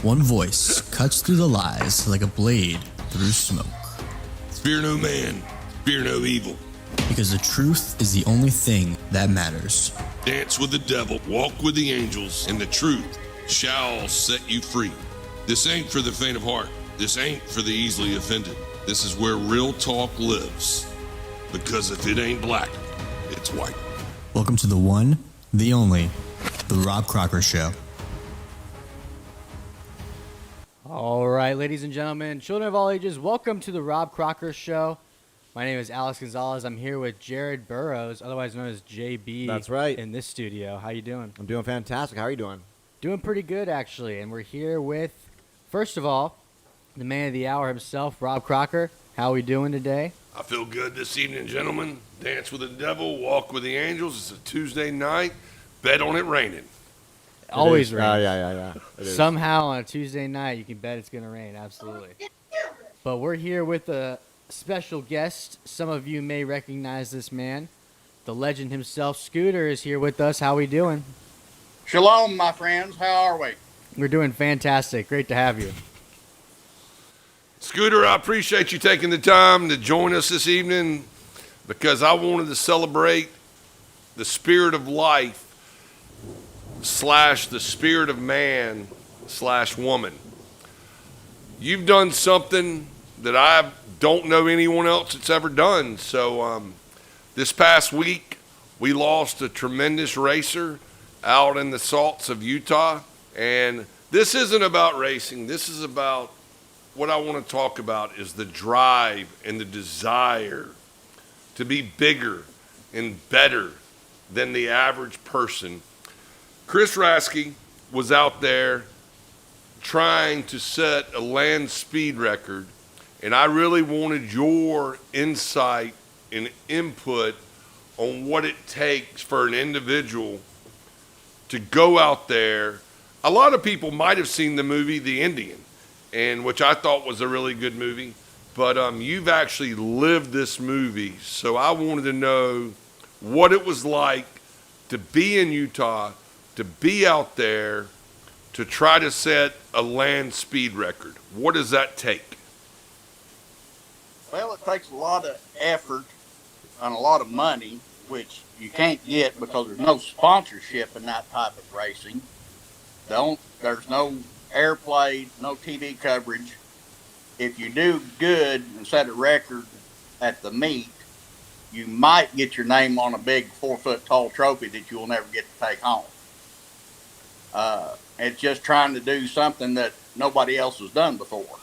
One voice cuts through the lies like a blade through smoke. Fear no man, fear no evil. Because the truth is the only thing that matters. Dance with the devil, walk with the angels, and the truth shall set you free. This ain't for the faint of heart. This ain't for the easily offended. This is where real talk lives. Because if it ain't black, it's white. Welcome to the one, the only, the Robb Crocker Show. All right, ladies and gentlemen, children of all ages, welcome to the Robb Crocker Show. My name is Alex Gonzalez. I'm here with Jared Burrows, otherwise known as JB. That's right. In this studio. How you doing? I'm doing fantastic. How are you doing? Doing pretty good, actually. And we're here with, first of all, the man of the hour himself, Robb Crocker. How are we doing today? I feel good this evening, gentlemen. Dance with the devil, walk with the angels. It's a Tuesday night. Bet on it raining. Always rains. Yeah. It is. Somehow on a Tuesday night, you can bet it's going to rain. Absolutely. But we're here with a special guest. Some of you may recognize this man. The legend himself, Scooter, is here with us. How we doing? Shalom, my friends. How are we? We're doing fantastic. Great to have you. Scooter, I appreciate you taking the time to join us this evening because I wanted to celebrate the spirit of life / the spirit of man / woman. You've done something that I don't know anyone else that's ever done. So this past week, we lost a tremendous racer out in the salts of Utah. And this isn't about racing. This is about what I want to talk about is the drive and the desire to be bigger and better than the average person. Chris Rasky was out there trying to set a land speed record, and I really wanted your insight and input on what it takes for an individual to go out there. A lot of people might have seen the movie The Indian, and which I thought was a really good movie, but you've actually lived this movie, so I wanted to know what it was like to be in Utah, to be out there, to try to set a land speed record. What does that take? Well, it takes a lot of effort and a lot of money, which you can't get because there's no sponsorship in that type of racing. There's no airplay, no TV coverage. If you do good and set a record at the meet, you might get your name on a big 4-foot tall trophy that you'll never get to take home. It's just trying to do something that nobody else has done before.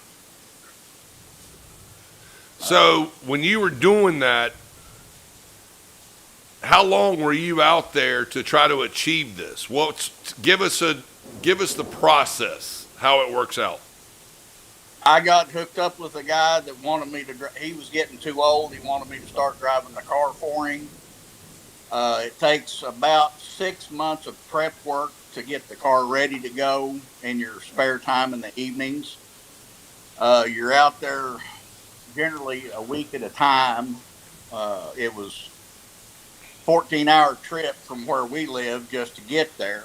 So when you were doing that, how long were you out there to try to achieve this? Give us the process, how it works out. I got hooked up with a guy that wanted me to. He was getting too old. He wanted me to start driving the car for him. It takes about 6 months of prep work to get the car ready to go in your spare time in the evenings. You're out there generally a week at a time. It was 14-hour trip from where we live just to get there.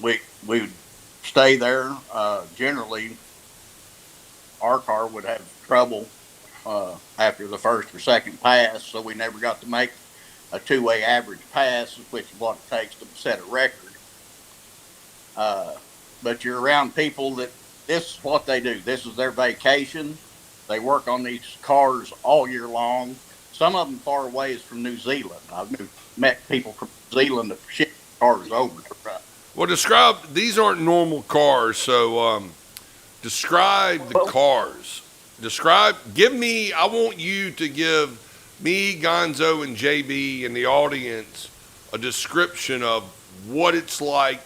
We would stay there. Generally, our car would have trouble after the first or second pass, so we never got to make a two-way average pass, which is what it takes to set a record. But you're around people that this is what they do. This is their vacation. They work on these cars all year long. Some of them far away is from New Zealand. I've met people from New Zealand that ship cars over to run. Well, these aren't normal cars, so describe the cars. I want you to give me, Gonzo, and JB and the audience a description of what it's like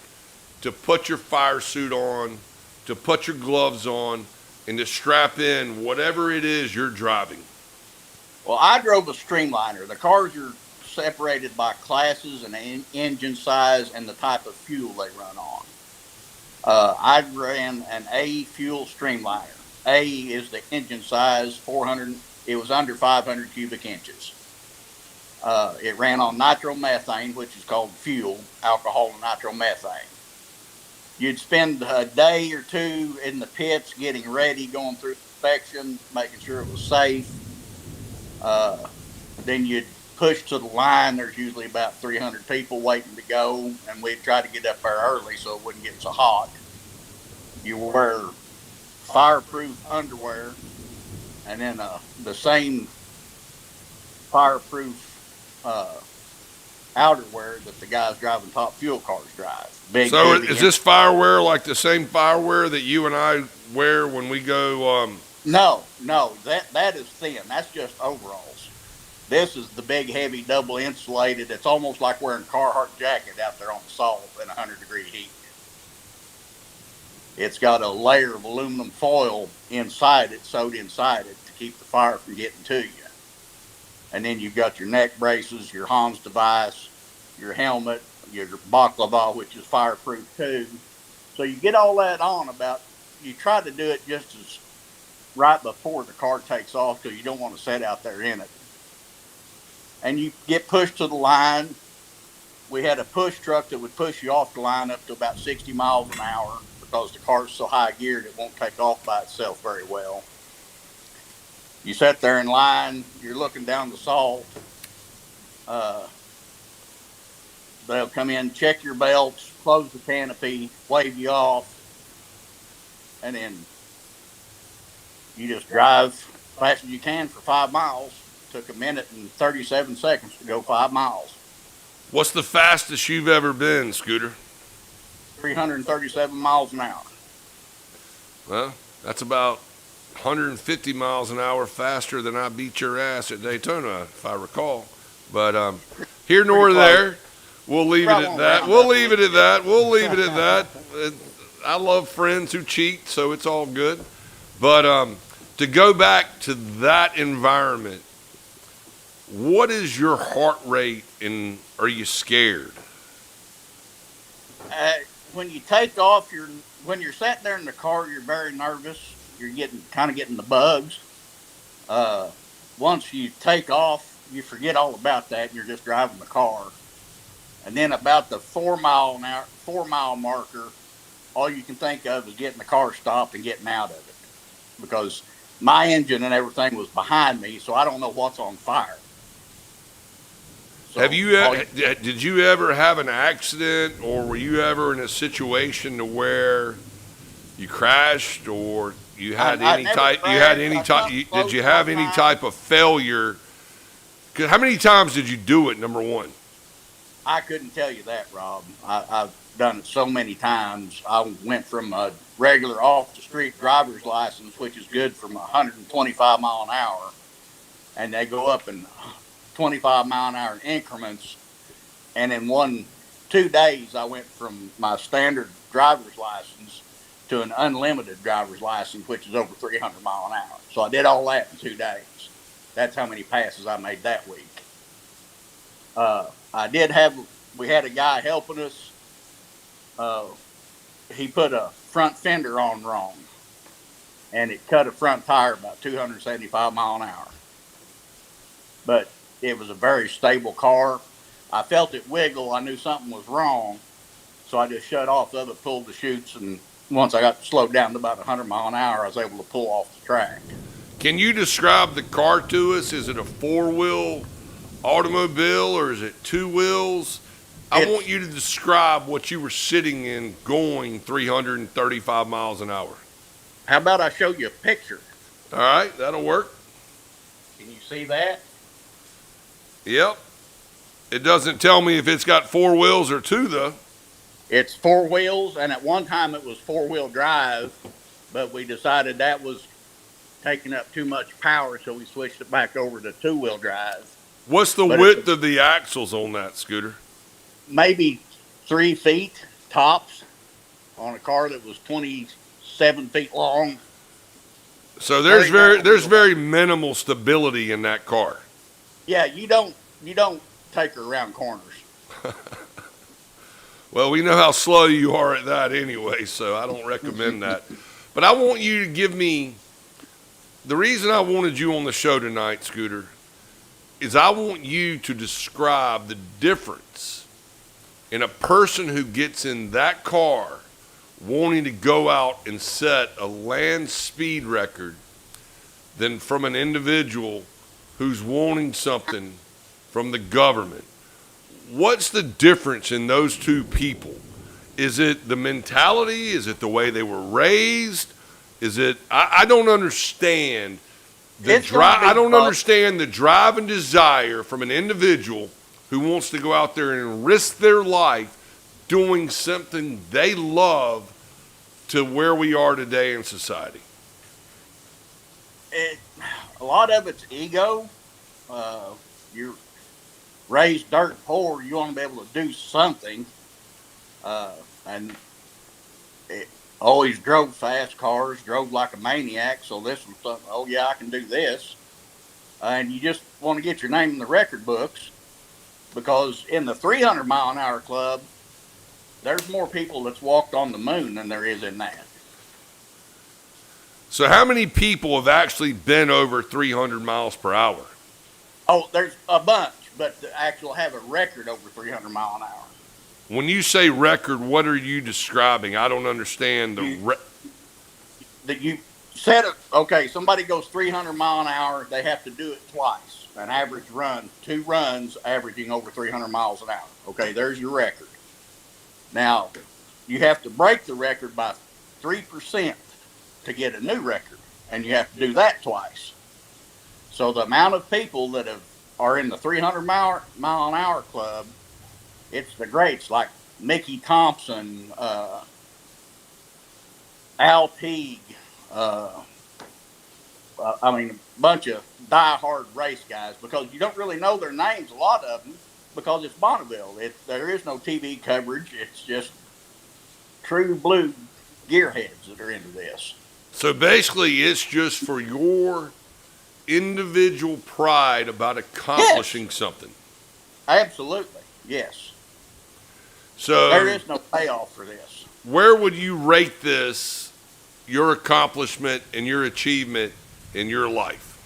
to put your fire suit on, to put your gloves on, and to strap in whatever it is you're driving. Well, I drove a Streamliner. The cars are separated by classes and engine size and the type of fuel they run on. I ran an A fuel Streamliner. A is the engine size, 400. It was under 500 cubic inches. It ran on nitromethane, which is called fuel, alcohol and nitromethane. You'd spend a day or two in the pits getting ready, going through inspection, making sure it was safe. Then you'd push to the line. There's usually about 300 people waiting to go, and we'd try to get up there early so it wouldn't get so hot. You wear fireproof underwear, and then the same fireproof outerwear that the guys driving top fuel cars drive. Big, So heavy is this firewear like the same firewear that you and I wear when we go? No, that is thin. That's just overalls. This is the big, heavy, double insulated. It's almost like wearing a Carhartt jacket out there on the salt in 100-degree heat. It's got a layer of aluminum foil inside it, sewed inside it, to keep the fire from getting to you. And then you've got your neck braces, your Hans device, your helmet, your baklava, which is fireproof too. So you get all that on you try to do it just as right before the car takes off because you don't want to sit out there in it. And you get pushed to the line. We had a push truck that would push you off the line up to about 60 miles an hour because the car's so high geared it won't take off by itself very well. You sit there in line, you're looking down the salt. They'll come in, check your belts, close the canopy, wave you off, and then you just drive fast as you can for 5 miles. Took 1 minute and 37 seconds to go 5 miles. What's the fastest you've ever been, Scooter? 337 miles an hour. Well, that's about 150 miles an hour faster than I beat your ass at Daytona, if I recall. But here nor there, we'll leave it at that. We'll leave it at that. We'll leave it at that. I love friends who cheat, so it's all good. But to go back to that environment, what is your heart rate and are you scared? When you take off, when you're sitting there in the car, you're very nervous. You're kind of getting the bugs. Once you take off, you forget all about that. And you're just driving the car. And then about the 4 mile marker, all you can think of is getting the car stopped and getting out of it. Because my engine and everything was behind me, so I don't know what's on fire. So did you ever have an accident, or were you ever in a situation to where you crashed, or you had any type? Did you have any type of failure? 'Cause how many times did you do it? Number one. I couldn't tell you that, Rob. I've done it so many times. I went from a regular off-the-street driver's license, which is good from 125 mile an hour, and they go up in 25 mile an hour increments. And in 2 days, I went from my standard driver's license to an unlimited driver's license, which is over 300 mile an hour. So I did all that in 2 days. That's how many passes I made that week. We had a guy helping us. He put a front fender on wrong, and it cut a front tire about 275 mile an hour. But it was a very stable car. I felt it wiggle. I knew something was wrong, so I just shut off the other, pulled the chutes, and once I got slowed down to about 100 mile an hour, I was able to pull off the track. Can you describe the car to us? Is it a 4-wheel automobile, or is it 2 wheels? I want you to describe what you were sitting in going 335 miles an hour. How about I show you a picture? All right, that'll work. Can you see that? Yep. It doesn't tell me if it's got 4 wheels or 2, though. It's 4 wheels, and at one time it was 4-wheel drive, but we decided that was taking up too much power, so we switched it back over to 2-wheel drive. What's the width of the axles on that, Scooter? Maybe 3 feet tops on a car that was 27 feet long. So there's very minimal stability in that car. Yeah, you don't take her around corners. Well, we know how slow you are at that anyway, so I don't recommend that. But I want you to give me the reason I wanted you on the show tonight, Scooter, is I want you to describe the difference in a person who gets in that car wanting to go out and set a land speed record than from an individual who's wanting something from the government? What's the difference in those two people? Is it the mentality? Is it the way they were raised? Is it? I don't understand the drive. I don't understand the drive and desire from an individual who wants to go out there and risk their life doing something they love to where we are today in society. A lot of it's ego. You're raised dirt poor. You want to be able to do something. And it always drove fast cars, drove like a maniac. So this was something, oh yeah, I can do this. And you just want to get your name in the record books, because in the 300 mile an hour club, there's more people that's walked on the moon than there is in that. So how many people have actually been over 300 miles per hour? Oh, there's a bunch, but to actually have a record over 300 mile an hour. When you say record, what are you describing? I don't understand That you set it. Okay, somebody goes 300 mile an hour. They have to do it twice. An average run, 2 runs, averaging over 300 miles an hour. Okay, there's your record. Now, you have to break the record by 3% to get a new record, and you have to do that twice. So the amount of people that are in the 300 mile an hour club, it's the greats like Mickey Thompson, Al Teague, a bunch of die-hard race guys, because you don't really know their names, a lot of them, because it's Bonneville. There is no TV coverage. It's just true blue gearheads that are into this. So basically, it's just for your individual pride about accomplishing something. Absolutely, yes. So there is no payoff for this. Where would you rate this, your accomplishment and your achievement in your life?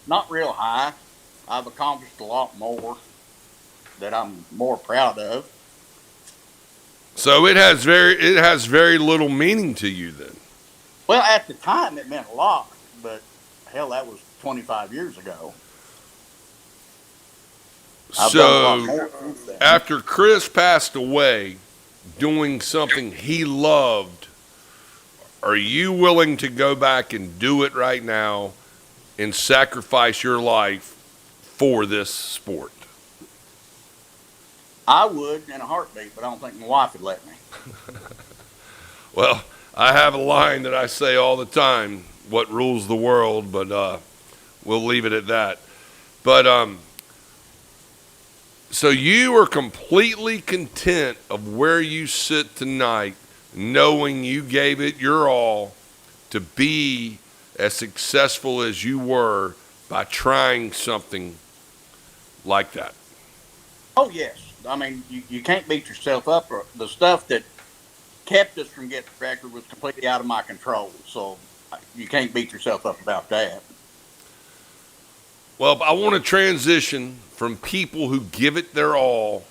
Not real high. I've accomplished a lot more that I'm more proud of. So it has very little meaning to you then. Well, at the time it meant a lot, but hell, that was 25 years ago. I've done a lot more since then. After Chris passed away doing something he loved, are you willing to go back and do it right now and sacrifice your life for this sport? I would in a heartbeat, but I don't think my wife would let me. Well, I have a line that I say all the time, what rules the world, but we'll leave it at that. But so you are completely content of where you sit tonight, knowing you gave it your all to be as successful as you were by trying something like that. Oh, yes. I mean, you can't beat yourself up. The stuff that kept us from getting the record was completely out of my control. So you can't beat yourself up about that. Well, I want to transition from people who give it their all.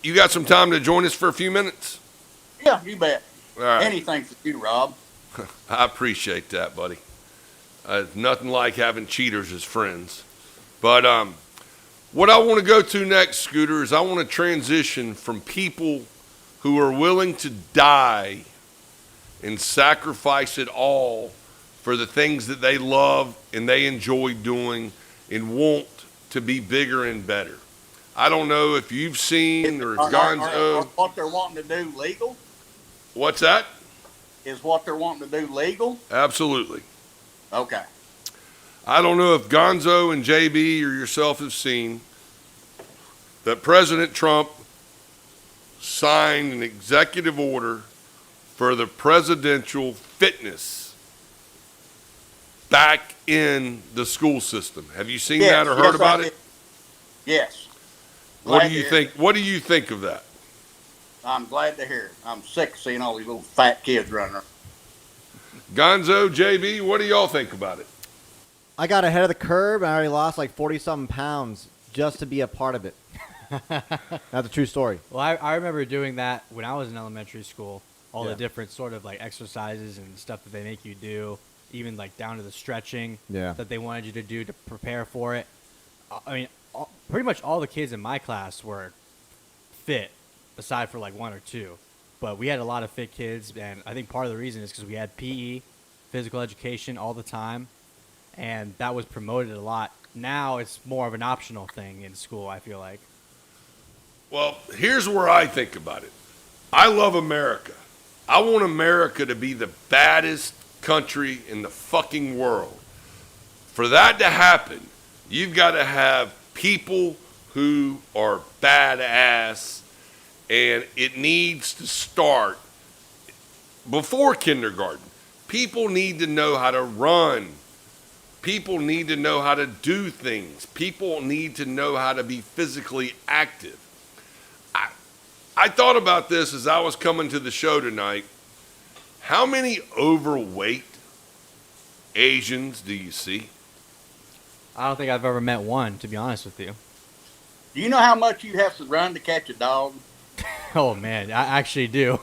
You got some time to join us for a few minutes? Yeah, you bet. All right. Anything for you, Rob. I appreciate that, buddy. Nothing like having cheaters as friends. But what I want to go to next, Scooter, is I want to transition from people who are willing to die and sacrifice it all for the things that they love and they enjoy doing and want to be bigger and better. I don't know if you've seen or if Gonzo. What they're wanting to do legal? What's that? Is what they're wanting to do legal? Absolutely. Okay. I don't know if Gonzo and JB or yourself have seen that President Trump signed an executive order for the presidential fitness back in the school system. Have you seen that or heard about it? Yes. What do you think? What do you think of that? I'm glad to hear it. I'm sick of seeing all these little fat kids running around. Gonzo, JB, what do y'all think about it? I got ahead of the curve and I already lost like 40-something pounds just to be a part of it. That's a true story. Well, I remember doing that when I was in elementary school. All Yeah. the different sort of like exercises and stuff that they make you do, even like down to the stretching Yeah. that they wanted you to do to prepare for it. I mean, pretty much all the kids in my class were fit, aside for like one or two. But we had a lot of fit kids, and I think part of the reason is because we had PE, physical education, all the time, and that was promoted a lot. Now it's more of an optional thing in school, I feel like. Well, here's where I think about it. I love America. I want America to be the baddest country in the fucking world. For that to happen, you've got to have people who are badass, and it needs to start before kindergarten. People need to know how to run. People need to know how to do things. People need to know how to be physically active. I thought about this as I was coming to the show tonight. How many overweight Asians do you see? I don't think I've ever met one, to be honest with you. Do you know how much you have to run to catch a dog? Oh man, I actually do.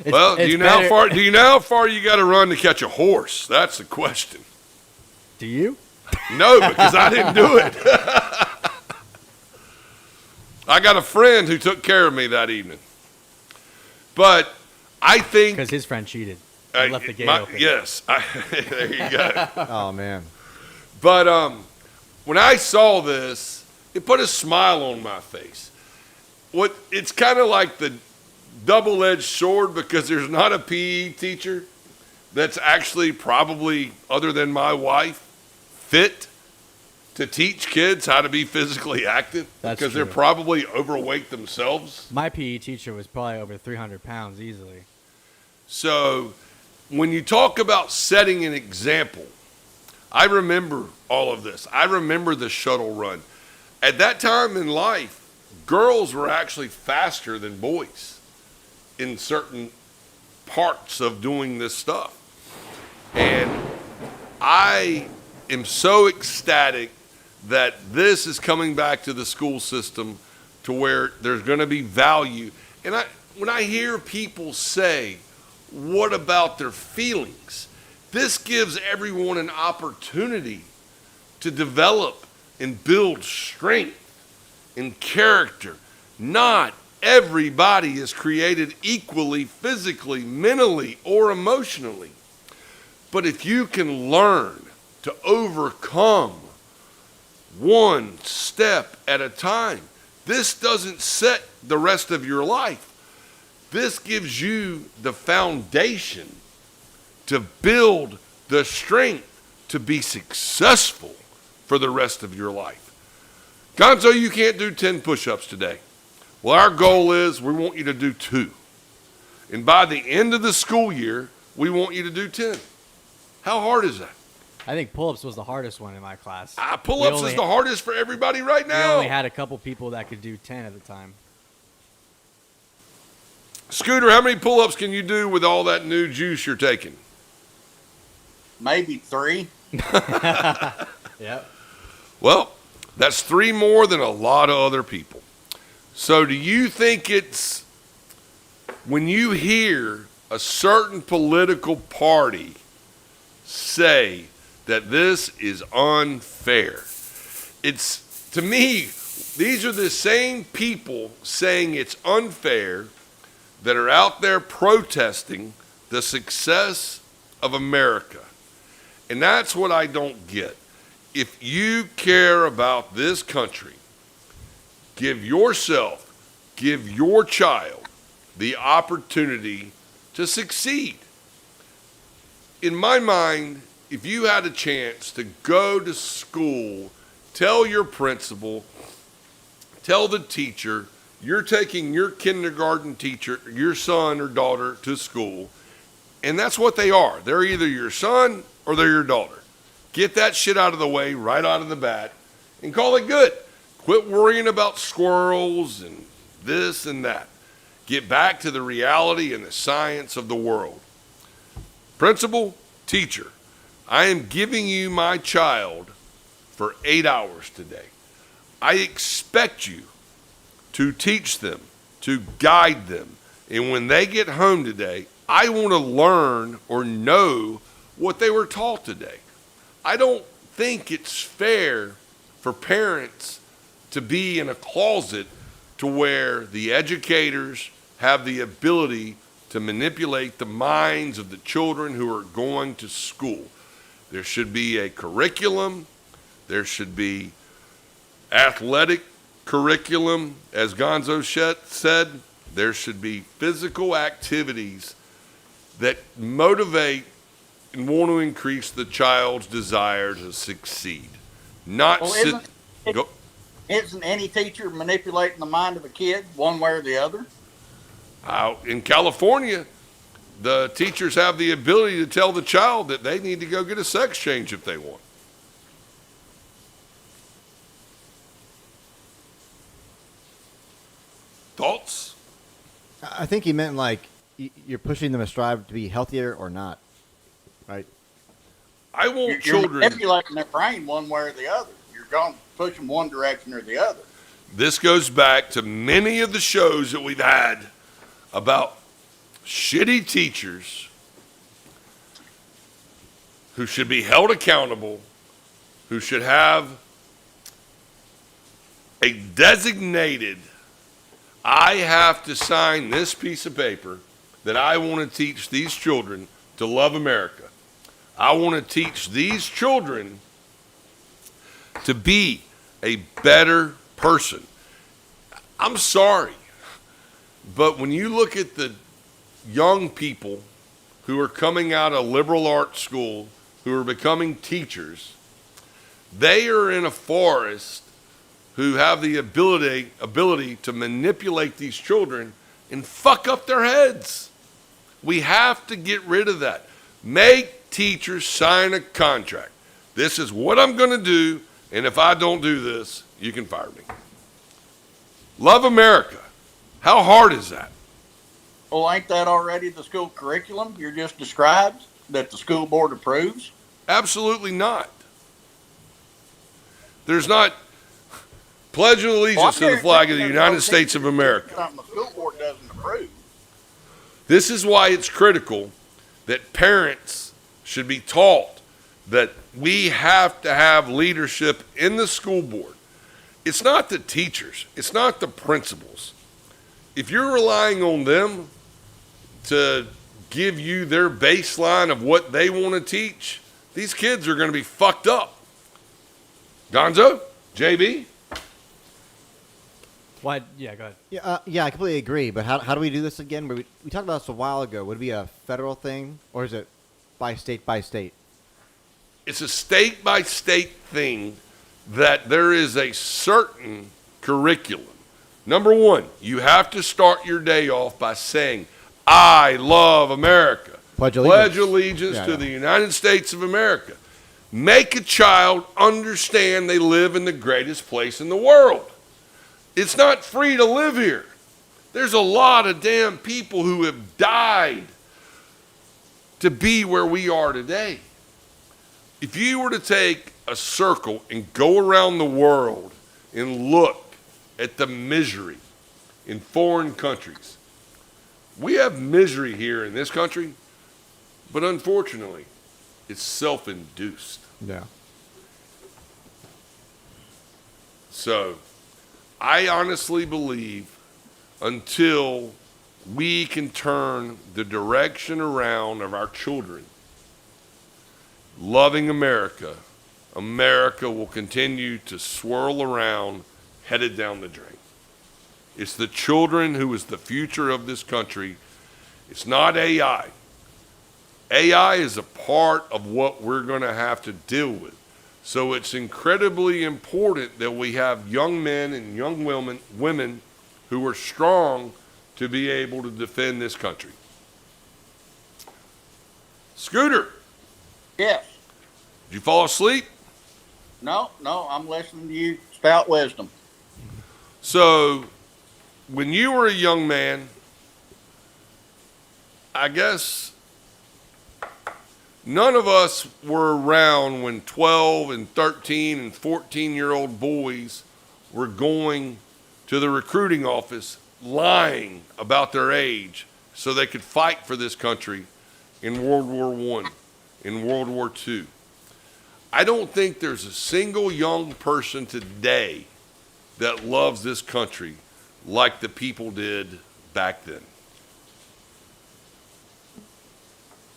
Well, do you know how far you got to run to catch a horse? That's the question. Do you? No, because I didn't do it. I got a friend who took care of me that evening. But I think Because his friend cheated. He left the gate open. yes, there you go. Oh man. But when I saw this, it put a smile on my face. It's kind of like the double-edged sword, because there's not a PE teacher that's actually probably, other than my wife, fit to teach kids how to be physically active. That's because they're true. probably overweight themselves. My PE teacher was probably over 300 pounds easily. So when you talk about setting an example, I remember all of this. I remember the shuttle run. At that time in life, girls were actually faster than boys in certain parts of doing this stuff. And I am so ecstatic that this is coming back to the school system, to where there's going to be value. And when I hear people say, what about their feelings? This gives everyone an opportunity to develop and build strength and character. Not everybody is created equally, physically, mentally, or emotionally. But if you can learn to overcome one step at a time, this doesn't set the rest of your life. This gives you the foundation to build the strength to be successful for the rest of your life. Gonzo, you can't do 10 push-ups today. Well, our goal is we want you to do 2. And by the end of the school year, we want you to do 10. How hard is that? I think pull-ups was the hardest one in my class. Pull-ups is the hardest for everybody right We now. only had a couple people that could do 10 at the time. Scooter, how many pull-ups can you do with all that new juice you're taking? Maybe 3. Yep. Well, that's 3 more than a lot of other people. So do you think it's, when you hear a certain political party say that this is unfair, it's, to me, these are the same people saying it's unfair that are out there protesting the success of America. And that's what I don't get. If you care about this country, give yourself, give your child the opportunity to succeed. In my mind, if you had a chance to go to school, tell your principal, tell the teacher, you're taking your kindergarten teacher, your son or daughter, to school, and that's what they are. They're either your son or they're your daughter. Get that shit out of the way right out of the bat and call it good. Quit worrying about squirrels and this and that. Get back to the reality and the science of the world. Principal, teacher, I am giving you my child for 8 hours today. I expect you to teach them, to guide them. And when they get home today, I want to learn or know what they were taught today. I don't think it's fair for parents to be in a closet to where the educators have the ability to manipulate the minds of the children who are going to school. There should be a curriculum. There should be athletic curriculum, as Gonzo said. There should be physical activities that motivate and want to increase the child's desire to succeed. Not Well, go. isn't any teacher manipulating the mind of a kid one way or the other? Out in California, the teachers have the ability to tell the child that they need to go get a sex change if they want. Thoughts? I think he meant like you're pushing them to strive to be healthier or not, right? I want You're children. manipulating their brain one way or the other. You're going to push them one direction or the other. This goes back to many of the shows that we've had about shitty teachers who should be held accountable, who should have a designated, I have to sign this piece of paper that I want to teach these children to love America. I want to teach these children to be a better person. I'm sorry, but when you look at the young people who are coming out of liberal arts school, who are becoming teachers, they are in a forest who have the ability to manipulate these children and fuck up their heads. We have to get rid of that. Make teachers sign a contract. This is what I'm going to do, and if I don't do this, you can fire me. Love America. How hard is that? Well, ain't that already the school curriculum you just described that the school board approves? Absolutely not. There's not pledge of allegiance to the flag of the United States of America. Something the school board doesn't approve. This is why it's critical that parents should be taught that we have to have leadership in the school board. It's not the teachers. It's not the principals. If you're relying on them to give you their baseline of what they want to teach, these kids are going to be fucked up. Gonzo? JB? Why? Yeah, go ahead. Yeah, I completely agree. But how do we do this again? We talked about this a while ago. Would it be a federal thing, or is it by state by state? It's a state-by-state thing that there is a certain curriculum. Number one, you have to start your day off by saying, I love America. Pledge allegiance. Pledge allegiance to the United States of America. Make a child understand they live in the greatest place in the world. It's not free to live here. There's a lot of damn people who have died to be where we are today. If you were to take a circle and go around the world and look at the misery in foreign countries, we have misery here in this country, but unfortunately, it's self-induced. Yeah. So, I honestly believe until we can turn the direction around of our children, loving America, America will continue to swirl around, headed down the drain. It's the children who is the future of this country. It's not AI. AI is a part of what we're going to have to deal with. So it's incredibly important that we have young men and young women who are strong to be able to defend this country. Scooter, Yes. did you fall asleep? No, I'm listening to you spout wisdom. So, when you were a young man, I guess none of us were around when 12 and 13 and 14-year-old boys were going to the recruiting office lying about their age so they could fight for this country in World War I, in World War II. I don't think there's a single young person today that loves this country like the people did back then.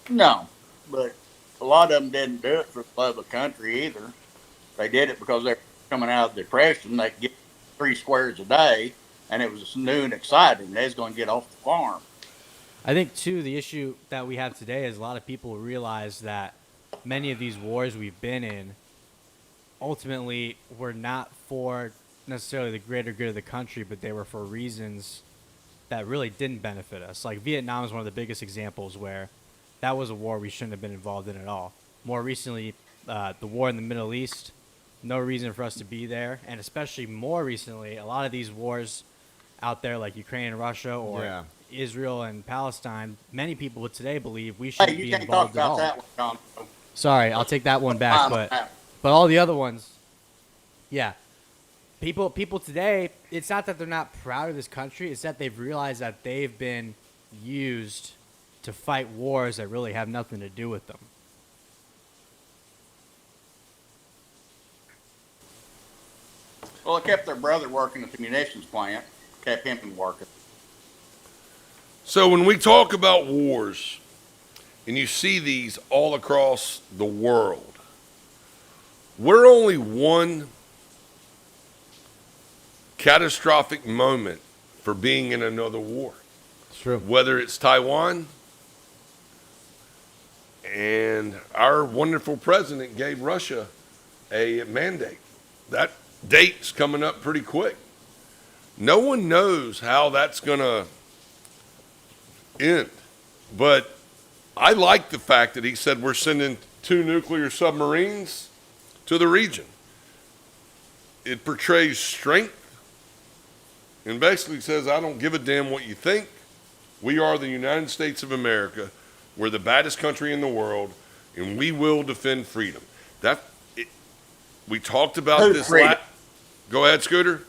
No, but a lot of them didn't do it for the love of country either. They did it because they're coming out of the depression. They get 3 squares a day, and it was new and exciting. They was going to get off the farm. I think, too, the issue that we have today is a lot of people realize that many of these wars we've been in ultimately were not for necessarily the greater good of the country, but they were for reasons that really didn't benefit us. Like Vietnam is one of the biggest examples where that was a war we shouldn't have been involved in at all. More recently, the war in the Middle East, no reason for us to be there. And especially more recently, a lot of these wars out there like Ukraine and Russia or Israel and Palestine, many people today believe we shouldn't be involved at all. That one, John. Sorry, I'll take that one back, but all the other ones, yeah. People today, it's not that they're not proud of this country, it's that they've realized that they've been used to fight wars that really have nothing to do with them. Well, it kept their brother working at the munitions plant, kept him from working. So when we talk about wars, and you see these all across the world, we're only one catastrophic moment for being in another war. It's true. Whether it's Taiwan, and our wonderful president gave Russia a mandate. That date's coming up pretty quick. No one knows how that's going to end. But I like the fact that he said we're sending 2 nuclear submarines to the region. It portrays strength and basically says, I don't give a damn what you think. We are the United States of America. We're the baddest country in the world, and we will defend freedom. We talked about this. Go ahead, Scooter.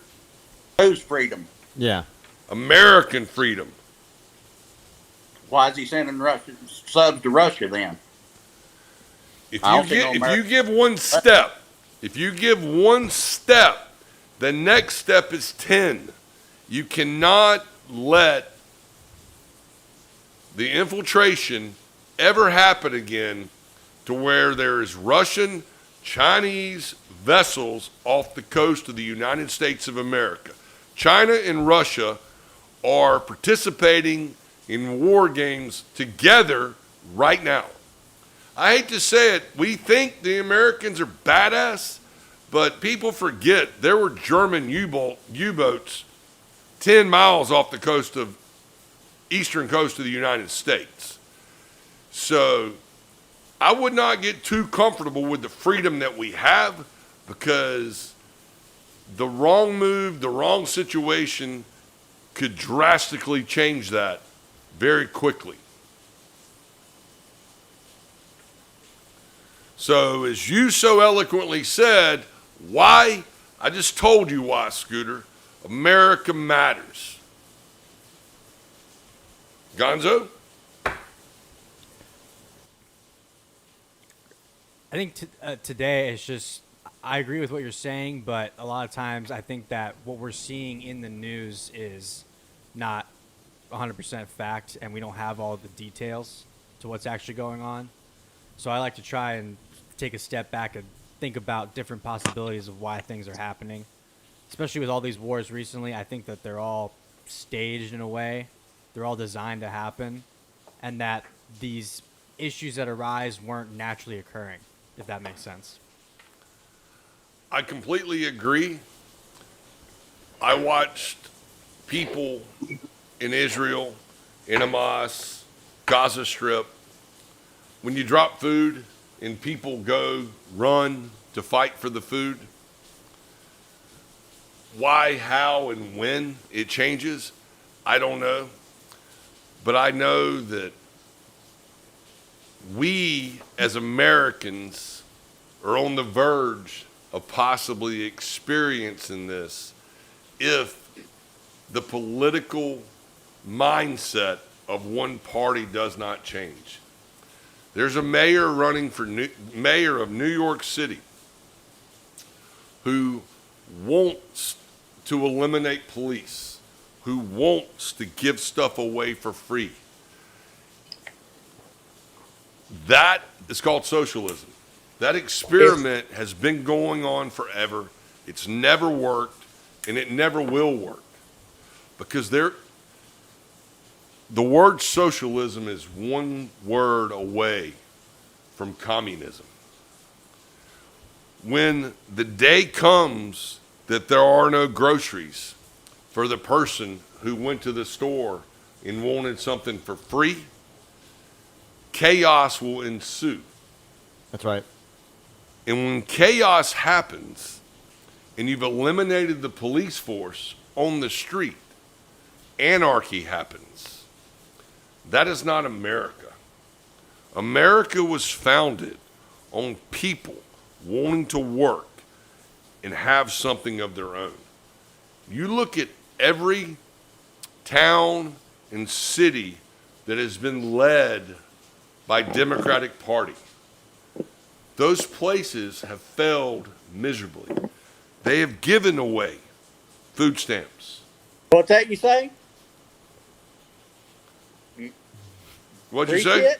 Whose freedom? Yeah. American freedom. Why is he sending subs to Russia then? If you give one step, the next step is 10. You cannot let the infiltration ever happen again to where there is Russian, Chinese vessels off the coast of the United States of America. China and Russia are participating in war games together right now. I hate to say it, we think the Americans are badass, but people forget there were German U-boats 10 miles off the eastern coast of the United States. So I would not get too comfortable with the freedom that we have, because the wrong move, the wrong situation could drastically change that very quickly. So as you so eloquently said, why? I just told you why, Scooter. America matters. Gonzo? I think today it's just, I agree with what you're saying, but a lot of times I think that what we're seeing in the news is not 100% fact, and we don't have all the details to what's actually going on. So I like to try and take a step back and think about different possibilities of why things are happening. Especially with all these wars recently, I think that they're all staged in a way. They're all designed to happen, and that these issues that arise weren't naturally occurring, if that makes sense. I completely agree. I watched people in Israel, in Hamas, Gaza Strip. When you drop food and people go run to fight for the food, why, how, and when it changes, I don't know. But I know that we as Americans are on the verge of possibly experiencing this if the political mindset of one party does not change. There's a mayor running for mayor of New York City who wants to eliminate police, who wants to give stuff away for free. That is called socialism. That experiment has been going on forever. It's never worked, and it never will work. Because the word socialism is one word away from communism. When the day comes that there are no groceries for the person who went to the store and wanted something for free, chaos will ensue. That's right. And when chaos happens and you've eliminated the police force on the street, anarchy happens. That is not America. America was founded on people wanting to work and have something of their own. You look at every town and city that has been led by Democratic Party. Those places have failed miserably. They have given away food stamps. What's that you say? What'd Free you say?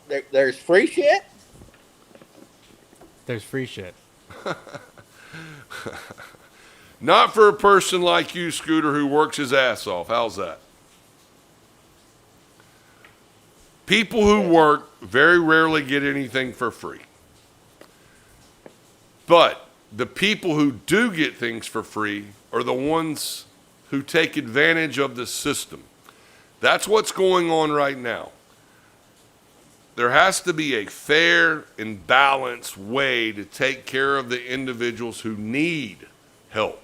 shit? There's free shit? There's free shit. Not for a person like you, Scooter, who works his ass off. How's that? People who work very rarely get anything for free. But the people who do get things for free are the ones who take advantage of the system. That's what's going on right now. There has to be a fair and balanced way to take care of the individuals who need help.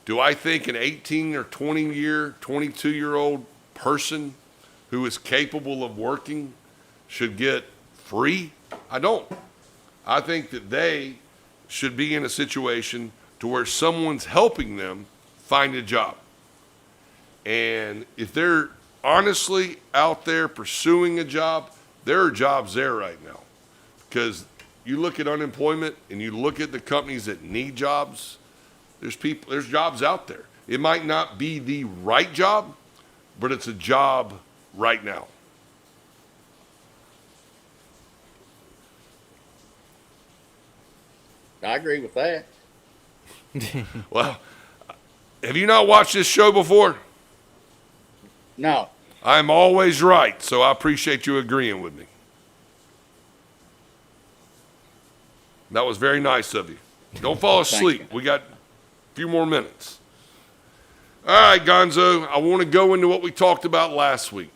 Do I think an 18 or 22-year-old person who is capable of working should get free? I don't. I think that they should be in a situation to where someone's helping them find a job. And if they're honestly out there pursuing a job, there are jobs there right now. Because you look at unemployment and you look at the companies that need jobs, there's jobs out there. It might not be the right job, but it's a job right now. I agree with that. Well, have you not watched this show before? No. I'm always right, so I appreciate you agreeing with me. That was very nice of you. Don't fall asleep. We got a few more minutes. All right, Gonzo, I want to go into what we talked about last week.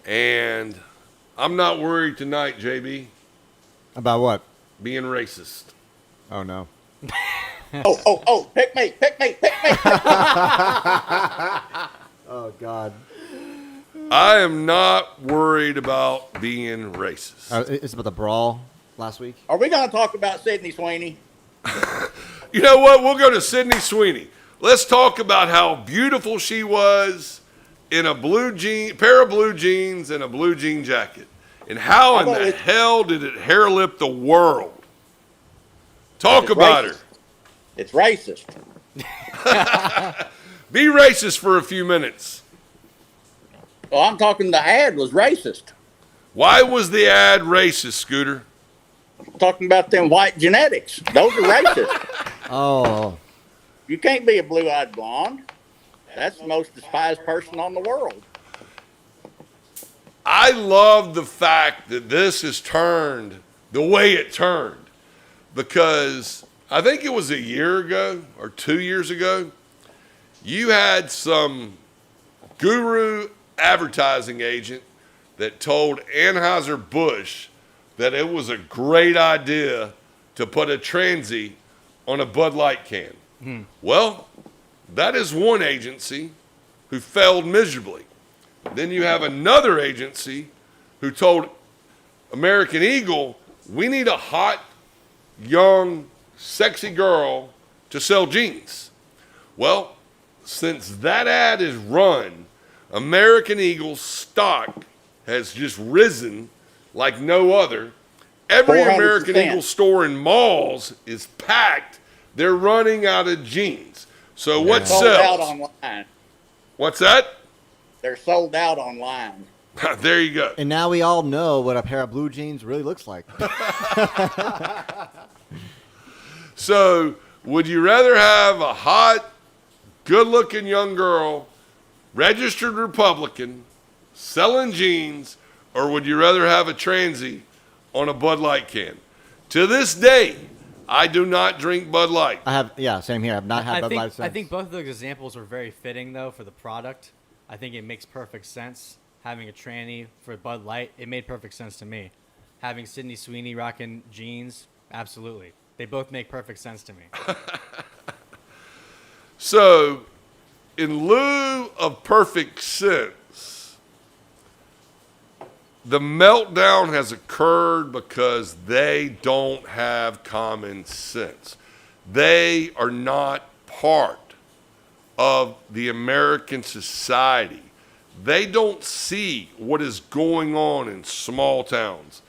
And I'm not worried tonight, JB, About what? being racist. Oh, no. Pick me. Oh, God. I am not worried about being racist. It's about the brawl last week. Are we going to talk about Sydney Sweeney? You know what? We'll go to Sydney Sweeney. Let's talk about how beautiful she was in a pair of blue jeans and a blue jean jacket. And how in the hell did it hair lip the world? Talk about her. It's racist. Be racist for a few minutes. Well, I'm talking the ad was racist. Why was the ad racist, Scooter? Talking about them white genetics. Those are racist. Oh. You can't be a blue-eyed blonde. That's the most despised person on the world. I love the fact that this has turned the way it turned, because I think it was a year ago or 2 years ago, you had some guru advertising agent that told Anheuser-Busch that it was a great idea to put a transy on a Bud Light can. Well, that is one agency who failed miserably. Then you have another agency who told American Eagle, we need a hot, young, sexy girl to sell jeans. Well, since that ad is run, American Eagle stock has just risen like no other. Every 400%. American Eagle store in malls is packed. They're running out of jeans. So what Sold out sells? online. What's that? They're sold out online. There you go. And now we all know what a pair of blue jeans really looks like. So would you rather have a hot, good-looking young girl, registered Republican, selling jeans, or would you rather have a transy on a Bud Light can? To this day, I do not drink Bud Light. Same here. I've not had Bud Light since. I think both of those examples were very fitting, though, for the product. I think it makes perfect sense. Having a tranny for Bud Light, it made perfect sense to me. Having Sydney Sweeney rocking jeans, absolutely. They both make perfect sense to me. So, in lieu of perfect sense, the meltdown has occurred because they don't have common sense. They are not part of the American society. They don't see what is going on in small towns.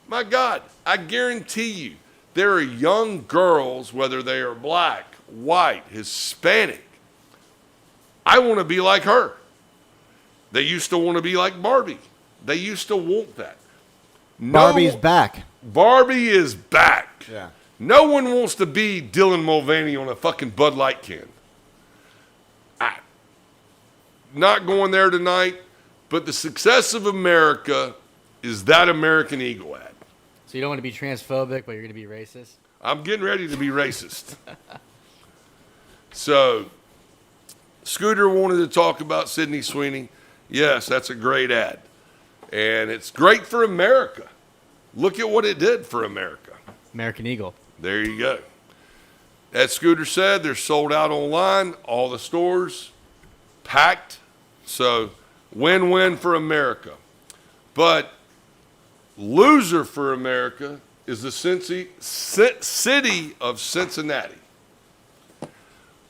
My God, I guarantee you, there are young girls, whether they are black, white, Hispanic. I want to be like her. They used to want to be like Barbie. They used to want that. Barbie's back. Barbie is back. Yeah. No one wants to be Dylan Mulvaney on a fucking Bud Light can. Not going there tonight, but the success of America is that American Eagle ad. So you don't want to be transphobic, but you're going to be racist? I'm getting ready to be racist. So, Scooter wanted to talk about Sydney Sweeney. Yes, that's a great ad. And it's great for America. Look at what it did for America. American Eagle. There you go. As Scooter said, they're sold out online, all the stores packed. So, win-win for America. But loser for America is the city of Cincinnati.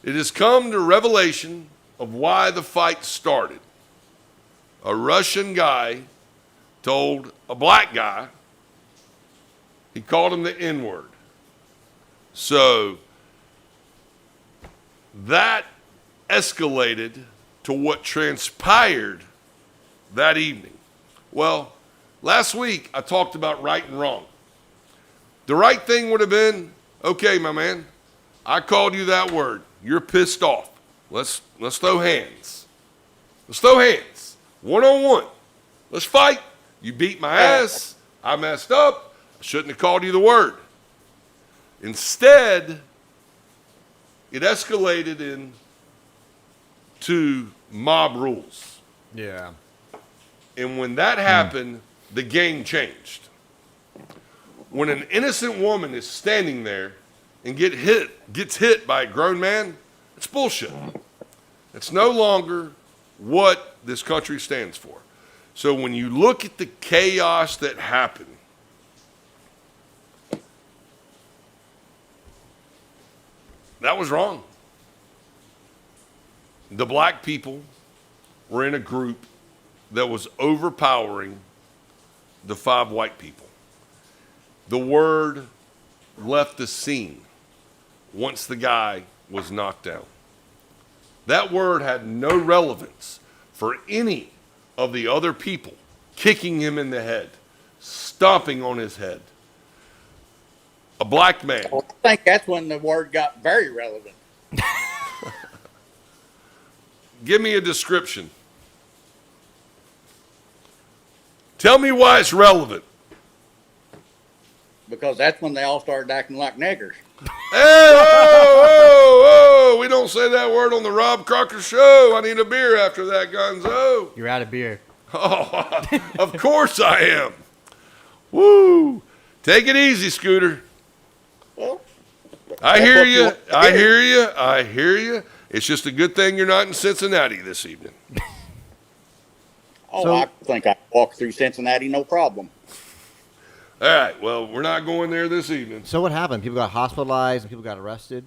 It has come to revelation of why the fight started. A Russian guy told a black guy, he called him the N-word. So that escalated to what transpired that evening. Well, last week, I talked about right and wrong. The right thing would have been, okay, my man, I called you that word. You're pissed off. Let's throw hands. Let's throw hands. One-on-one. Let's fight. You beat my ass. I messed up. I shouldn't have called you the word. Instead, it escalated into mob rules. Yeah. And when that happened, the game changed. When an innocent woman is standing there and gets hit by a grown man, it's bullshit. It's no longer what this country stands for. So when you look at the chaos that happened, that was wrong. The black people were in a group that was overpowering the 5 white people. The word left the scene once the guy was knocked down. That word had no relevance for any of the other people kicking him in the head, stomping on his head. A black man. Well, I think that's when the word got very relevant. Give me a description. Tell me why it's relevant. Because that's when they all started acting like niggers. Hey, oh, we don't say that word on the Robb Crocker show. I need a beer after that, Gonzo. You're out of beer. Oh, of course I am. Woo. Take it easy, Scooter. Well, I hear you. I hear you. I hear you. It's just a good thing you're not in Cincinnati this evening. oh, So- I think I walk through Cincinnati, no problem. All right. Well, we're not going there this evening. So what happened? People got hospitalized and people got arrested?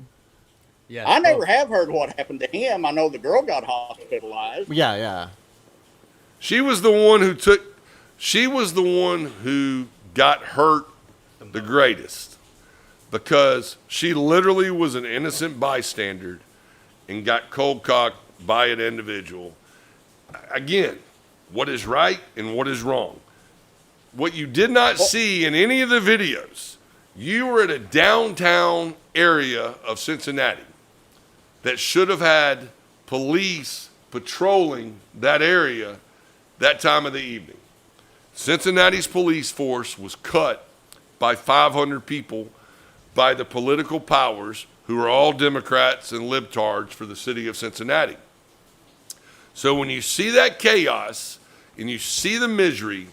Yeah. I never have heard what happened to him. I know the girl got hospitalized. Yeah. She was the one who got hurt the greatest, because she literally was an innocent bystander and got cold cocked by an individual. Again, what is right and what is wrong? What you did not see in any of the videos, you were at a downtown area of Cincinnati that should have had police patrolling that area that time of the evening. Cincinnati's police force was cut by 500 people by the political powers who are all Democrats and libtards for the city of Cincinnati. So when you see that chaos and you see the misery,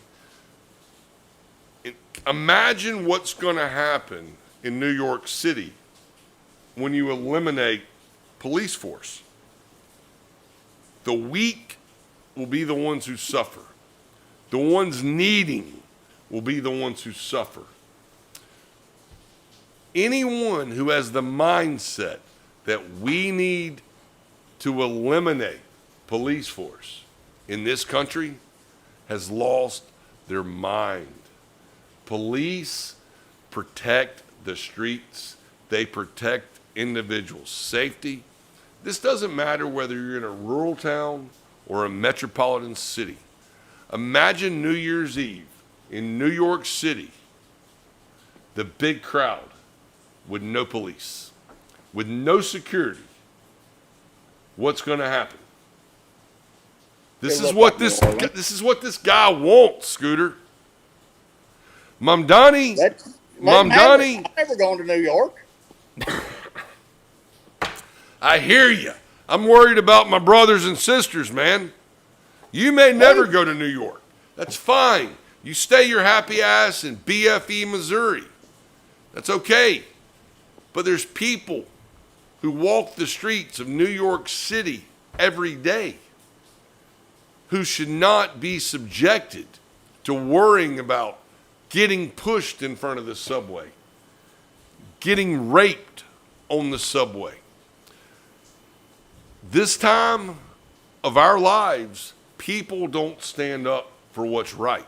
imagine what's going to happen in New York City when you eliminate police force. The weak will be the ones who suffer. The ones needing will be the ones who suffer. Anyone who has the mindset that we need to eliminate police force in this country has lost their mind. Police protect the streets. They protect individuals' safety. This doesn't matter whether you're in a rural town or a metropolitan city. Imagine New Year's Eve in New York City, the big crowd with no police, with no security. What's going to happen? This is what this guy wants, Scooter. Mamdani. I'm never going to New York. I hear you. I'm worried about my brothers and sisters, man. You may never go to New York. That's fine. You stay your happy ass in BFE, Missouri. That's okay. But there's people who walk the streets of New York City every day who should not be subjected to worrying about getting pushed in front of the subway, getting raped on the subway. This time of our lives, people don't stand up for what's right.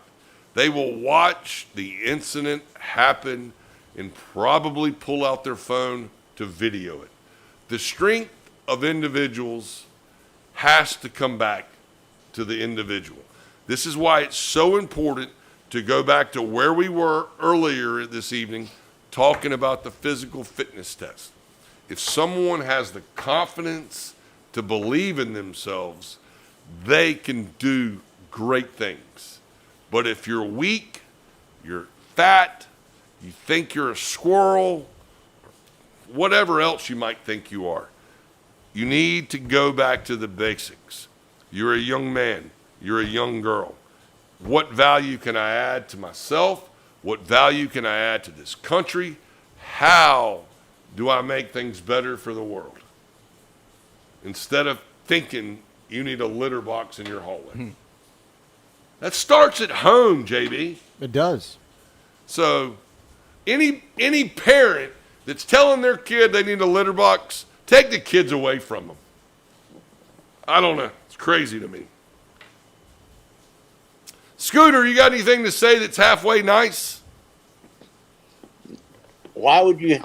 They will watch the incident happen and probably pull out their phone to video it. The strength of individuals has to come back to the individual. This is why it's so important to go back to where we were earlier this evening, talking about the physical fitness test. If someone has the confidence to believe in themselves, they can do great things. But if you're weak, you're fat, you think you're a squirrel, whatever else you might think you are, you need to go back to the basics. You're a young man. You're a young girl. What value can I add to myself? What value can I add to this country? How do I make things better for the world? Instead of thinking you need a litter box in your hallway. That starts at home, JB. It does. So any parent that's telling their kid they need a litter box, take the kids away from them. I don't know. It's crazy to me. Scooter, you got anything to say that's halfway nice? Why would you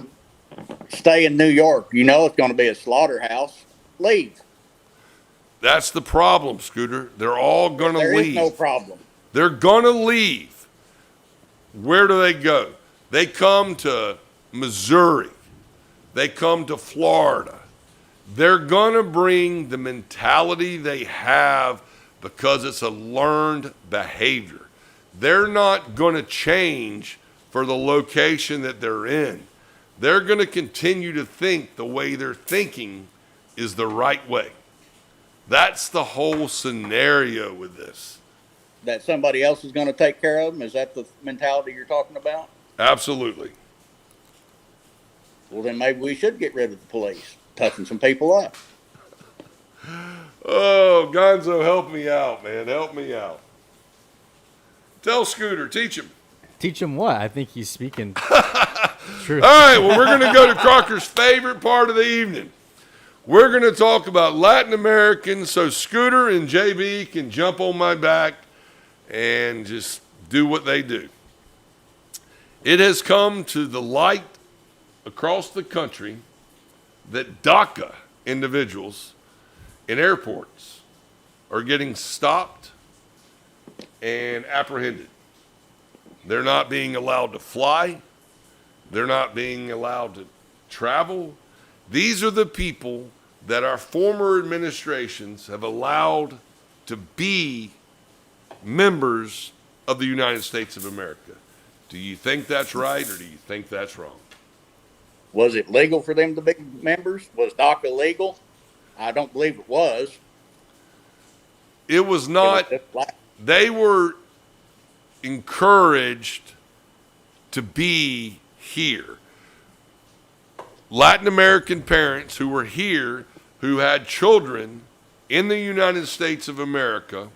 stay in New York? You know it's going to be a slaughterhouse. Leave. That's the problem, Scooter. They're all going to leave. There is no problem. They're going to leave. Where do they go? They come to Missouri. They come to Florida. They're going to bring the mentality they have because it's a learned behavior. They're not going to change for the location that they're in. They're going to continue to think the way they're thinking is the right way. That's the whole scenario with this. That somebody else is going to take care of them? Is that the mentality you're talking about? Absolutely. Well, then maybe we should get rid of the police, touching some people up. Oh, Gonzo, help me out, man. Help me out. Tell Scooter, teach him. Teach him what? I think he's speaking truth. All right, well, we're going to go to Crocker's favorite part of the evening. We're going to talk about Latin Americans so Scooter and JB can jump on my back and just do what they do. It has come to the light across the country that DACA individuals in airports are getting stopped and apprehended. They're not being allowed to fly. They're not being allowed to travel. These are the people that our former administrations have allowed to be members of the United States of America. Do you think that's right, or do you think that's wrong? Was it legal for them to be members? Was DACA legal? I don't believe it was. It was not. They were encouraged to be here. Latin American parents who were here, who had children in the United States of America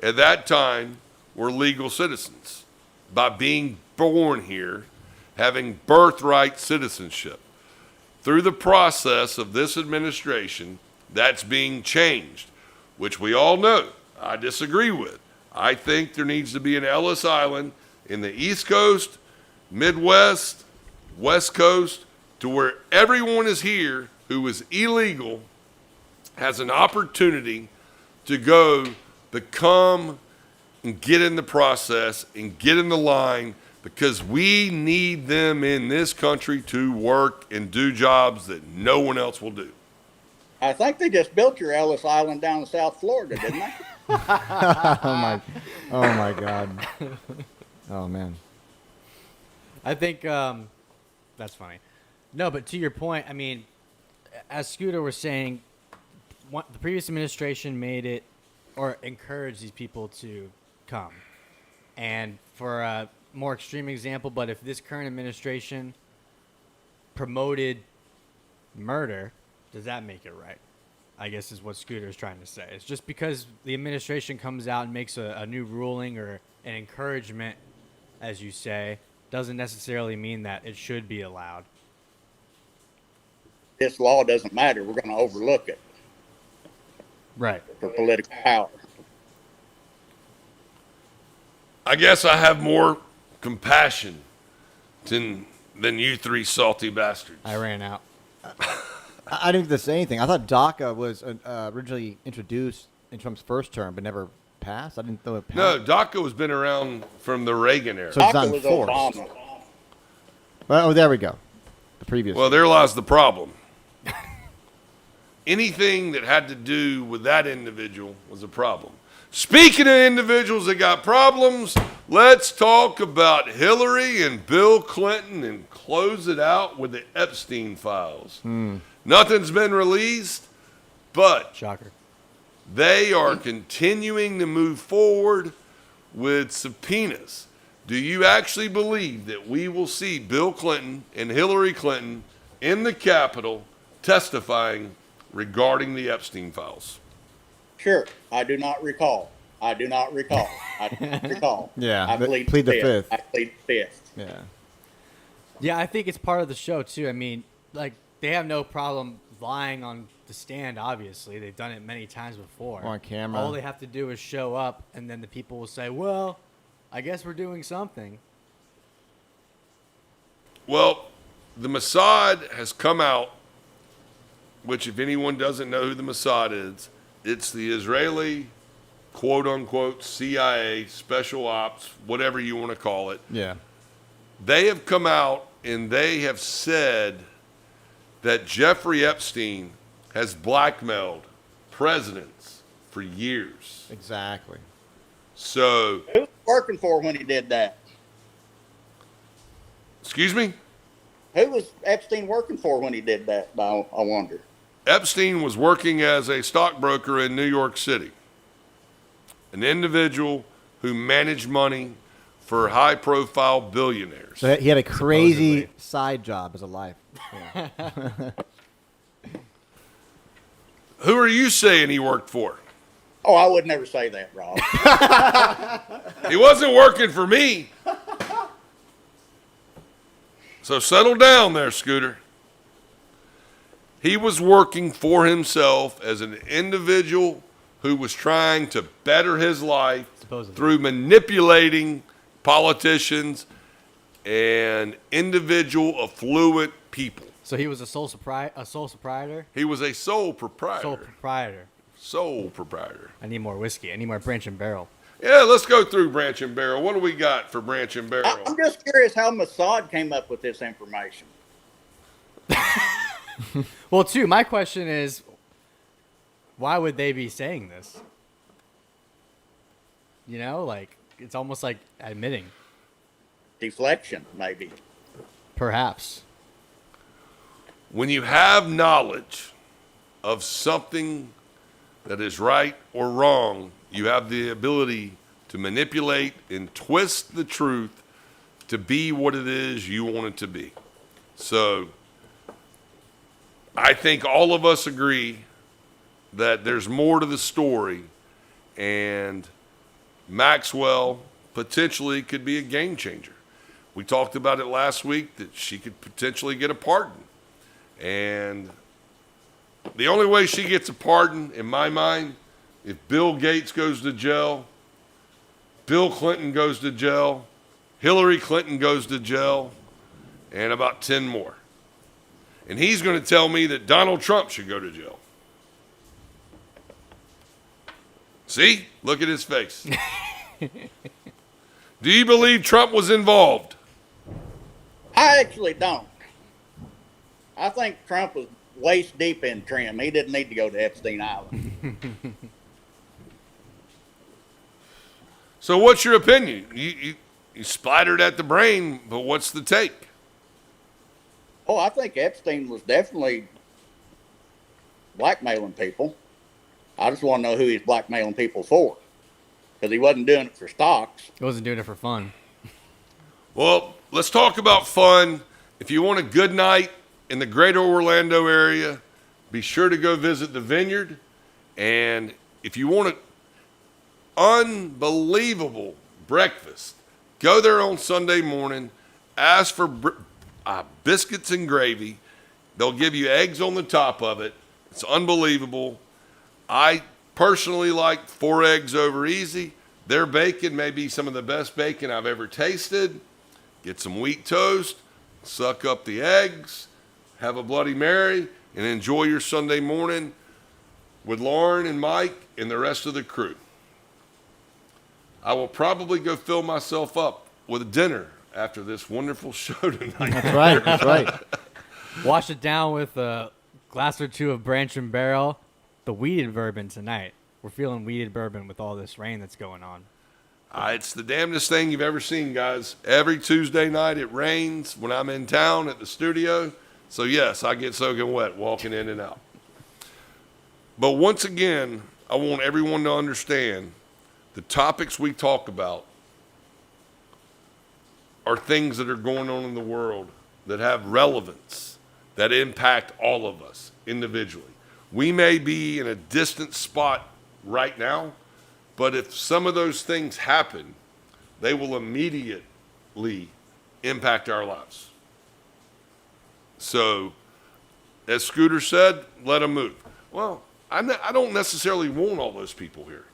at that time, were legal citizens by being born here, having birthright citizenship. Through the process of this administration, that's being changed, which we all know I disagree with. I think there needs to be an Ellis Island in the East Coast, Midwest, West Coast, to where everyone is here who is illegal has an opportunity to go become and get in the process and get in the line, because we need them in this country to work and do jobs that no one else will do. I think they just built your Ellis Island down in South Florida, didn't they? Oh my God. Oh man. I think that's funny. No, but to your point, I mean, as Scooter was saying, the previous administration made it or encouraged these people to come. And for a more extreme example, but if this current administration promoted murder, does that make it right? I guess is what Scooter is trying to say. It's just because the administration comes out and makes a new ruling or an encouragement, as you say, doesn't necessarily mean that it should be allowed. This law doesn't matter. We're going to overlook it Right. for political power. I guess I have more compassion than you three salty bastards. I ran out. I didn't get to say anything. I thought DACA was originally introduced in Trump's first term, but never passed. I didn't know it passed. No, DACA has been around from the Reagan era. So it's not DACA was enforced. Obama. Well, oh, there we go. The previous. Well, there lies the problem. Anything that had to do with that individual was a problem. Speaking of individuals that got problems, let's talk about Hillary and Bill Clinton and close it out with the Epstein files. Nothing's been released, but Shocker. they are continuing to move forward with subpoenas. Do you actually believe that we will see Bill Clinton and Hillary Clinton in the Capitol testifying regarding the Epstein files? Sure. I do not recall. I do not recall. Yeah, I plead the fifth. fifth. I plead fifth. Yeah. Yeah, I think it's part of the show, too. I mean, like, they have no problem lying on the stand, obviously. They've done it many times before. On camera. All they have to do is show up, and then the people will say, well, I guess we're doing something. Well, the Mossad has come out, which if anyone doesn't know who the Mossad is, it's the Israeli, quote-unquote, CIA, special ops, whatever you want to call it. Yeah. They have come out and they have said that Jeffrey Epstein has blackmailed presidents for years. Exactly. So, Who was working for when he did that? excuse me? Who was Epstein working for when he did that, I wonder? Epstein was working as a stockbroker in New York City, an individual who managed money for high-profile billionaires. So he had a crazy Supposedly. side job as a life. Yeah. Who are you saying he worked for? Oh, I would never say that, Rob. He wasn't working for me. So settle down there, Scooter. He was working for himself as an individual who was trying to better his life Supposedly. through manipulating politicians and individual affluent people. So he was a sole proprietor? He was a sole proprietor. Sole proprietor. Sole proprietor. I need more whiskey. I need more Branch and Barrel. Yeah, let's go through Branch and Barrel. What do we got for Branch and Barrel? I'm just curious how Mossad came up with this information. Well, too, my question is, why would they be saying this? You know, like, it's almost like admitting. Deflection, maybe. Perhaps. When you have knowledge of something that is right or wrong, you have the ability to manipulate and twist the truth to be what it is you want it to be. So I think all of us agree that there's more to the story, and Maxwell potentially could be a game changer. We talked about it last week that she could potentially get a pardon. And the only way she gets a pardon, in my mind, if Bill Gates goes to jail, Bill Clinton goes to jail, Hillary Clinton goes to jail, and about 10 more. And he's going to tell me that Donald Trump should go to jail. See? Look at his face. Do you believe Trump was involved? I actually don't. I think Trump was waist deep in trim. He didn't need to go to Epstein Island. So what's your opinion? You splattered at the brain, but what's the take? Oh, I think Epstein was definitely blackmailing people. I just want to know who he's blackmailing people for. Because he wasn't doing it for stocks. He wasn't doing it for fun. Well, let's talk about fun. If you want a good night in the greater Orlando area, be sure to go visit the Vineyard. And if you want an unbelievable breakfast, go there on Sunday morning, ask for biscuits and gravy. They'll give you eggs on the top of it. It's unbelievable. I personally like 4 eggs over easy. Their bacon may be some of the best bacon I've ever tasted. Get some wheat toast, suck up the eggs, have a Bloody Mary, and enjoy your Sunday morning with Lauren and Mike and the rest of the crew. I will probably go fill myself up with a dinner after this wonderful show tonight. That's right. That's right. Wash it down with a glass or two of Branch and Barrel. The weeded bourbon tonight. We're feeling weeded bourbon with all this rain that's going on. It's the damnedest thing you've ever seen, guys. Every Tuesday night it rains when I'm in town at the studio. So, yes, I get soaking wet walking in and out. But once again, I want everyone to understand the topics we talk about are things that are going on in the world that have relevance, that impact all of us individually. We may be in a distant spot right now, but if some of those things happen, they will immediately impact our lives. So, as Scooter said, let them move. Well, I don't necessarily want all those people here.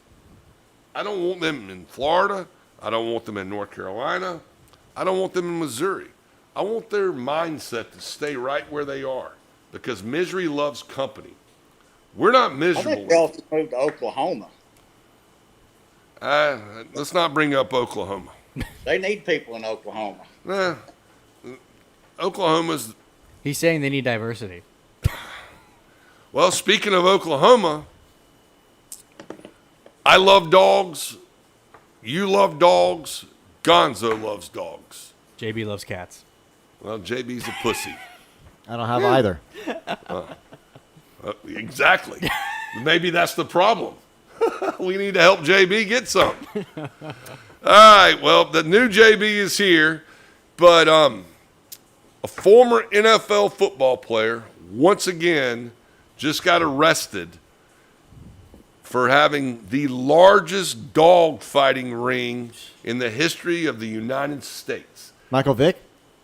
I don't want them in Florida. I don't want them in North Carolina. I don't want them in Missouri. I want their mindset to stay right where they are because misery loves company. We're not I miserable. think they also moved to Oklahoma. Let's not bring up Oklahoma. They need people in Oklahoma. Oklahoma's... He's saying they need diversity. Well, speaking of Oklahoma, I love dogs. You love dogs. Gonzo loves dogs. JB loves cats. Well, JB's a pussy. I don't have either. Exactly. Maybe that's the problem. We need to help JB get some. All right. Well, the new JB is here, but a former NFL football player once again just got arrested for having the largest dog fighting ring in the history of the United States. Michael Vick?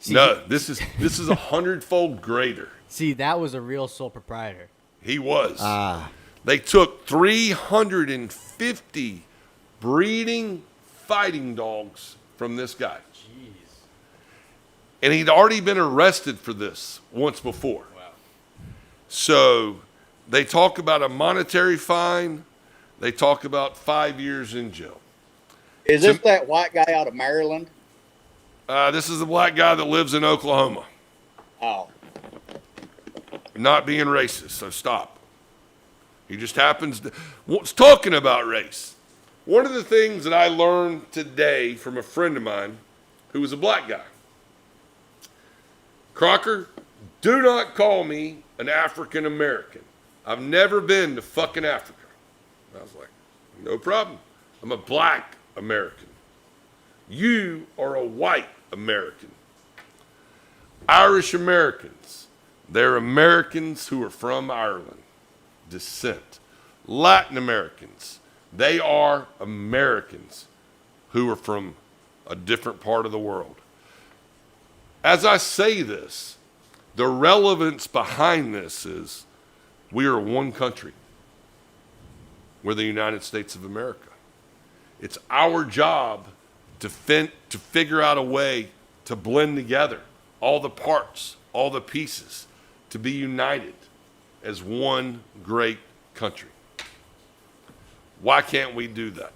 No, this is 100-fold greater. See, that was a real sole proprietor. He was. Ah. They took 350 breeding fighting dogs from this guy. Jeez. And he'd already been arrested for this once before. Wow. So they talk about a monetary fine. They talk about 5 years in jail. Is this that white guy out of Maryland? This is the black guy that lives in Oklahoma. Oh, Not being racist, so stop. He just happens to. What's talking about race? One of the things that I learned today from a friend of mine who was a black guy. Crocker, do not call me an African American. I've never been to fucking Africa. I was like, no problem. I'm a black American. You are a white American. Irish Americans, they're Americans who are from Ireland, descent. Latin Americans, they are Americans who are from a different part of the world. As I say this, the relevance behind this is we are one country. We're the United States of America. It's our job to figure out a way to blend together all the parts, all the pieces, to be united as one great country. Why can't we do that?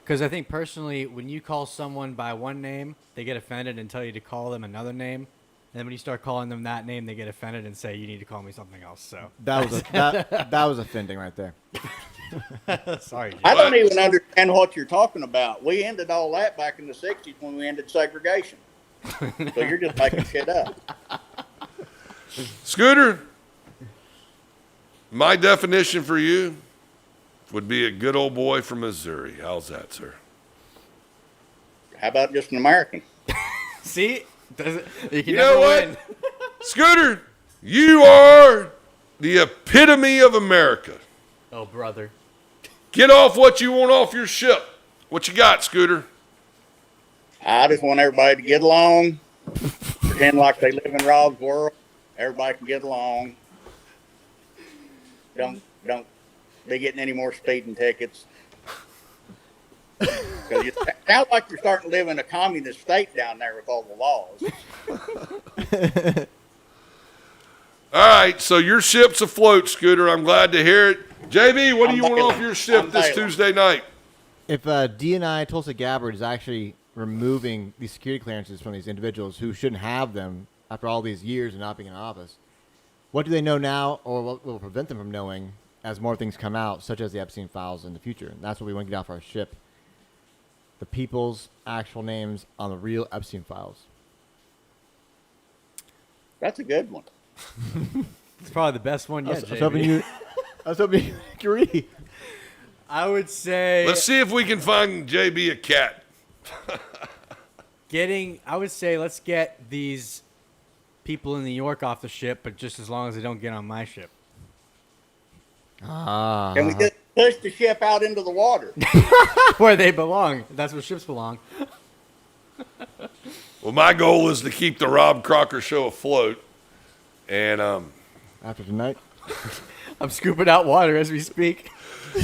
Because I think personally, when you call someone by one name, they get offended and tell you to call them another name. And then when you start calling them that name, they get offended and say, you need to call me something else. So That was offending right there. sorry, Jim. I don't even understand what you're talking about. We ended all that back in the 60s when we ended segregation. So you're just making shit up. Scooter, my definition for you would be a good old boy from Missouri. How's that, sir? How about just an American? See? You can You never know what? win. Scooter, you are the epitome of America. Oh, brother. Get off what you want off your ship. What you got, Scooter? I just want everybody to get along, pretend like they live in Robb's world. Everybody can get along. Don't be getting any more speeding tickets. 'Cause it sounds like you're starting to live in a communist state down there with all the laws. All right, so your ship's afloat, Scooter. I'm glad to hear it. JB, what do you want bailing. off your ship I'm this bailing. Tuesday night? If DNI Tulsa Gabbard is actually removing these security clearances from these individuals who shouldn't have them after all these years of not being in office, what do they know now, or what will prevent them from knowing as more things come out, such as the Epstein files in the future? And that's what we want to get off our ship. The people's actual names on the real Epstein files. That's a good one. It's probably the best one yet, I was JB. hoping you agree. I would say Let's see if we can find JB a cat. I would say let's get these people in New York off the ship, but just as long as they don't get on my ship. Can we just push the ship out into the water? Where they belong. That's where ships belong. Well, my goal is to keep the Robb Crocker show afloat. And, After tonight? I'm scooping out water as we speak.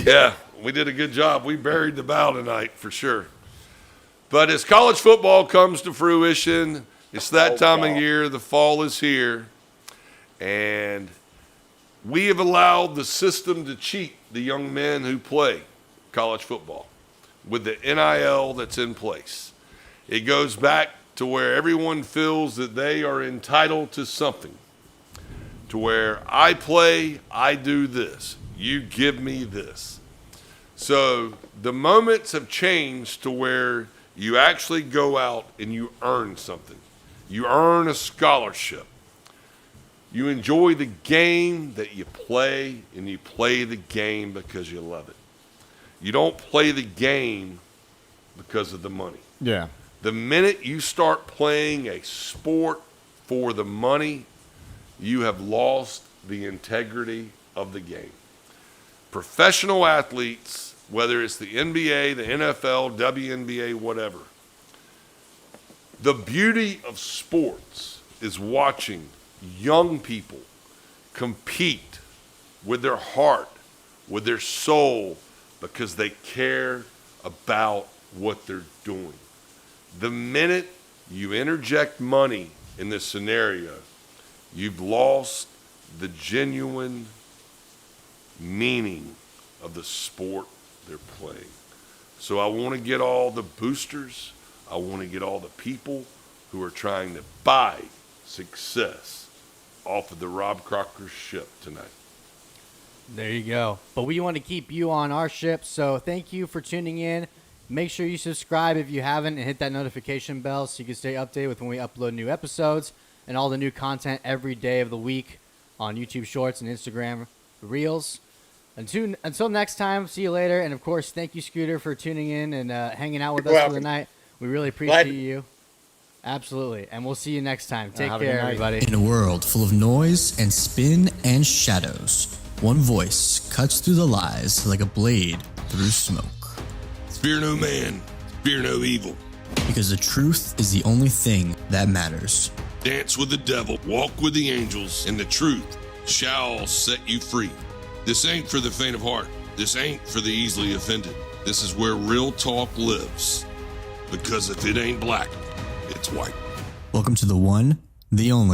yeah, we did a good job. We buried the bow tonight for sure. But as college football comes to fruition, it's that time of year. The fall is here. And we have allowed the system to cheat the young men who play college football with the NIL that's in place. It goes back to where everyone feels that they are entitled to something. To where I play, I do this. You give me this. So the moments have changed to where you actually go out and you earn something. You earn a scholarship. You enjoy the game that you play, and you play the game because you love it. You don't play the game because of the money. Yeah. The minute you start playing a sport for the money, you have lost the integrity of the game. Professional athletes, whether it's the NBA, the NFL, WNBA, whatever, the beauty of sports is watching young people compete with their heart, with their soul, because they care about what they're doing. The minute you interject money in this scenario, you've lost the genuine meaning of the sport they're playing. So I want to get all the boosters, I want to get all the people who are trying to buy success off of the Robb Crocker ship tonight. There you go. But we want to keep you on our ship, so thank you for tuning in. Make sure you subscribe if you haven't and hit that notification bell so you can stay updated with when we upload new episodes and all the new content every day of the week on YouTube Shorts and Instagram Reels. Until next time, see you later. And, of course, thank you, Scooter, for tuning in and hanging out with us for the night. We really appreciate you. Absolutely. And we'll see you next time. Take care, everybody. In a world full of noise and spin and shadows, one voice cuts through the lies like a blade through smoke. Fear no man, fear no evil. Because the truth is the only thing that matters. Dance with the devil, walk with the angels, and the truth shall set you free. This ain't for the faint of heart. This ain't for the easily offended. This is where real talk lives. Because if it ain't black, it's white. Welcome to the one, the only.